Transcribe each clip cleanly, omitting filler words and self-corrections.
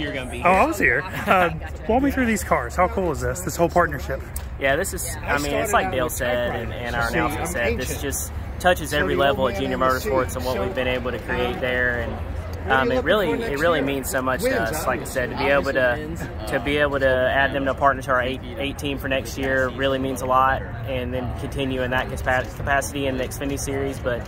you were going to be here. Oh, I was here. Walk me through these cars. How cool is this whole partnership? Yeah, this is, I mean, it's like Dale said and our announcement said, this just touches every level of junior motorsports and what we've been able to create there. And it really means so much to us. Like I said, to be able to add them to partner to our 8 team for next year really means a lot, and then continue in that capacity in the Xfinity Series. But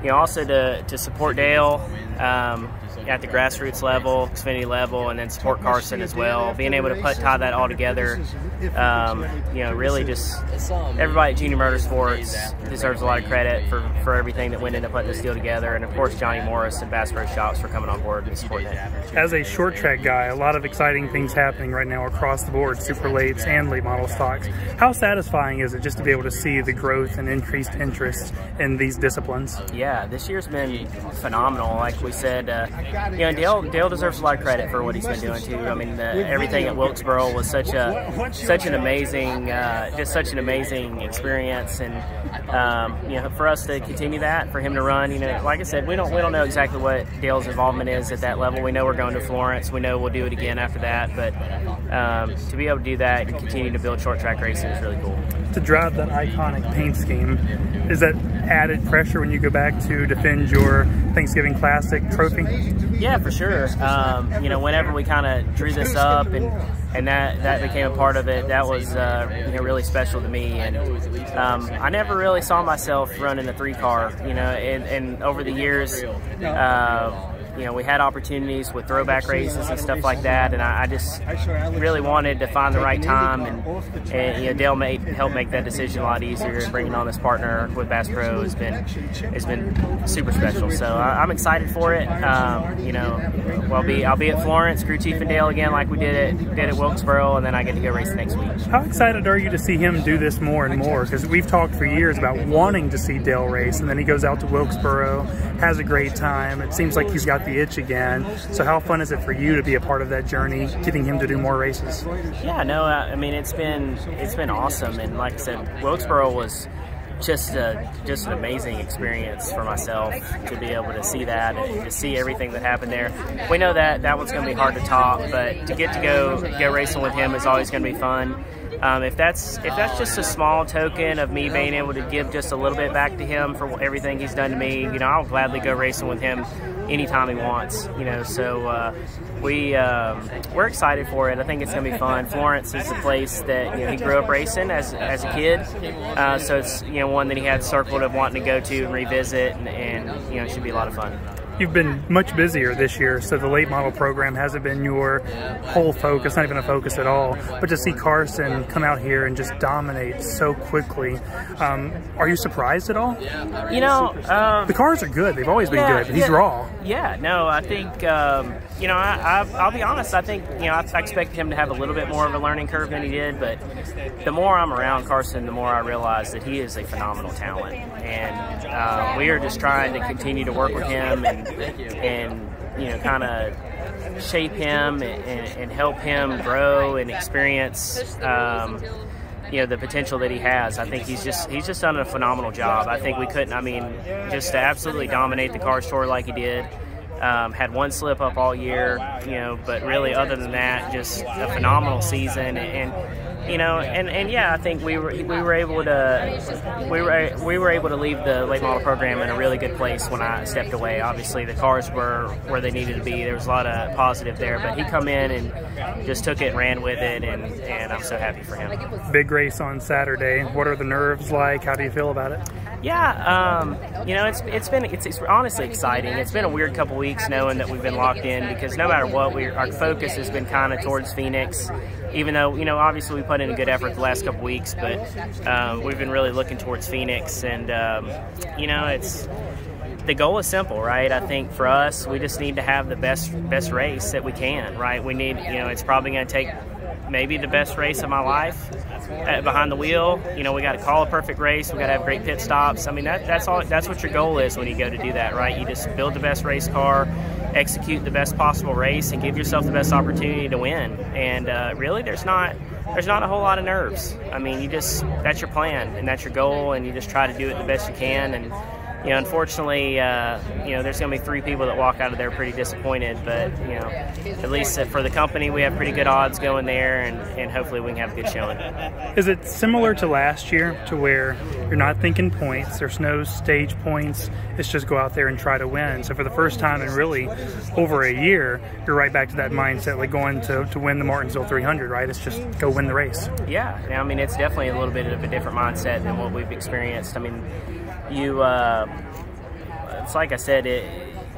also to support Dale at the grassroots level, Xfinity level, and then support Carson as well. Being able to tie that all together, really just everybody at Junior Motorsports deserves a lot of credit for everything that went into putting this deal together. And of course, Johnny Morris and Bass Pro Shops for coming on board and supporting it. As a short track guy, a lot of exciting things happening right now across the board, super lates and late model stocks. How satisfying is it just to be able to see the growth and increased interest in these disciplines? Yeah, this year's been phenomenal. Like we said, Dale deserves a lot of credit for what he's been doing too. I mean, everything at Wilkesboro was such an amazing experience, and for us to continue that, for him to run, like I said, we don't know exactly what Dale's involvement is at that level. We know we're going to Florence. We know we'll do it again after that, but to be able to do that and continue to build short track racing is really cool. To drive that iconic paint scheme, is that added pressure when you go back to defend your Thanksgiving Classic trophy? Yeah, for sure. Whenever we kind of drew this up and that became a part of it, that was really special to me. And I never really saw myself running a 3-car. And over the years, we had opportunities with throwback races and stuff like that, and I just really wanted to find the right time, and Dale helped make that decision a lot easier. Bringing on this partner with Bass Pro has been super special. So I'm excited for it. I'll be at Florence, crew chief and Dale again, like we did at Wilkesboro, and then I get to go race next week. How excited are you to see him do this more and more? Because we've talked for years about wanting to see Dale race, and then he goes out to Wilkesboro, has a great time. It seems like he's got the itch again. So how fun is it for you to be a part of that journey, getting him to do more races? Yeah, no, I mean, it's been awesome, and like I said, Wilkesboro was just an amazing experience for myself to be able to see that and to see everything that happened there. We know that one's going to be hard to top, but to get to go racing with him is always going to be fun. If that's just a small token of me being able to give just a little bit back to him for everything he's done to me, I'll gladly go racing with him anytime he wants. So we're excited for it. I think it's gonna be fun. Florence is the place that he grew up racing as a kid, so it's one that he had circled of wanting to go to and revisit, and it should be a lot of fun. You've been much busier this year, so the late model program hasn't been your whole focus, not even a focus at all. But to see Carson come out here and just dominate so quickly, are you surprised at all? The cars are good. They've always been good, but he's raw. Yeah, no, I think, I'll be honest, I think, I expected him to have a little bit more of a learning curve than he did, but the more I'm around Carson, the more I realize that he is a phenomenal talent. And we are just trying to continue to work with him and kind of shape him and help him grow and experience the potential that he has. I think he's just done a phenomenal job. I think we couldn't, just to absolutely dominate the car store like he did. Had one slip up all year, but really other than that, just a phenomenal season. And I think we were able to leave the late model program in a really good place when I stepped away. Obviously, the cars were where they needed to be. There was a lot of positive there, but he come in and just took it and ran with it, and I'm so happy for him. Big race on Saturday. What are the nerves like? How do you feel about it? Yeah, it's honestly exciting. It's been a weird couple weeks knowing that we've been locked in, because no matter what, our focus has been kind of towards Phoenix. Even though, obviously we put in a good effort the last couple weeks, but we've been really looking towards Phoenix. And, the goal is simple, right? I think for us, we just need to have the best race that we can, right? We need, it's probably going to take maybe the best race of my life behind the wheel. We got to call a perfect race. We got to have great pit stops. That's all. That's what your goal is when you go to do that, right? You just build the best race car, execute the best possible race, and give yourself the best opportunity to win. And really, there's not a whole lot of nerves. That's your plan and that's your goal, and you just try to do it the best you can. And you know, unfortunately, you know, there's going to be 3 people that walk out of there pretty disappointed. But, you know, at least for the company, we have pretty good odds going there, and hopefully we can have a good showing. Is it similar to last year, to where you're not thinking points, there's no stage points, it's just go out there and try to win? So for the first time in really over a year, you're right back to that mindset, like going to win the Martinsville 300, right? It's just go win the race. Yeah, I mean, it's definitely a little bit of a different mindset than what we've experienced. I mean, it's like I said,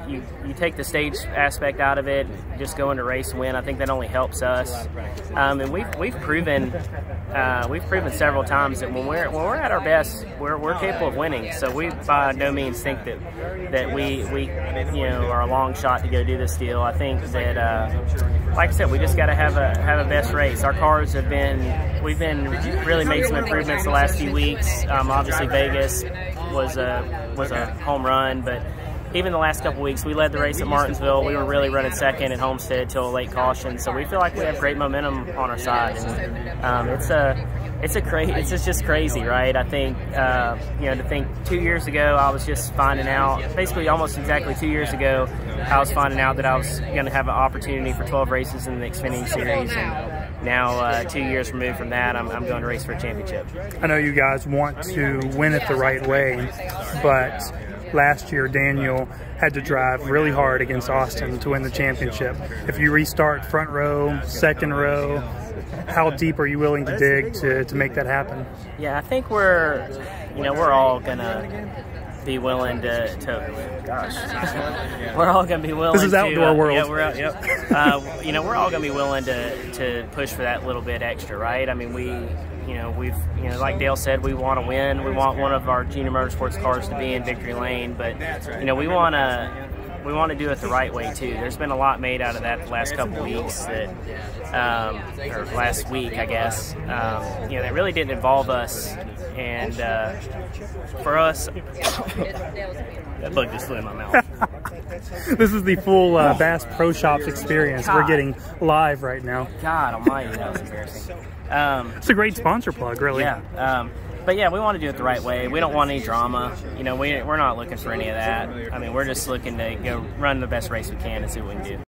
you take the stage aspect out of it, just go into race and win. I think that only helps us. And we've proven several times that when we're at our best, we're capable of winning. So we by no means think that we you know, are a long shot to go do this deal. I think that like I said, we just got to have a best race. Our cars we've been really made some improvements the last few weeks. Obviously Vegas was a home run, but even the last couple weeks, we led the race at Martinsville. We were really running second at Homestead till a late caution, so we feel like we have great momentum on our side. And it's just crazy, right? I think you know, to think 2 years ago, I was just finding out, basically almost exactly 2 years ago, I was finding out that I was going to have an opportunity for 12 races in the Xfinity Series, and now 2 years removed from that, I'm going to race for a championship. I know you guys want to win it the right way, but last year Daniel had to drive really hard against Austin to win the championship. If you restart front row, second row, how deep are you willing to dig to make that happen? Yeah, I think we're all gonna be willing to we're all gonna be willing. This is outdoor world. Yeah, we're out. Yep. You know, we're all gonna be willing to push for that little bit extra, right? I mean, we've like Dale said, we want to win. We want one of our Junior Motorsports cars to be in victory lane, but you know, we want to do it the right way too. There's been a lot made out of that the last couple weeks or last week, I guess. You know, that really didn't involve us, and for us, that bug just flew in my mouth. This is the full Bass Pro Shops experience. God. We're getting live right now. God almighty, that was embarrassing. It's a great sponsor plug, really. Yeah. But yeah, we want to do it the right way. We don't want any drama. You know, we're not looking for any of that. I mean, we're just looking to go run the best race we can and see what we can do.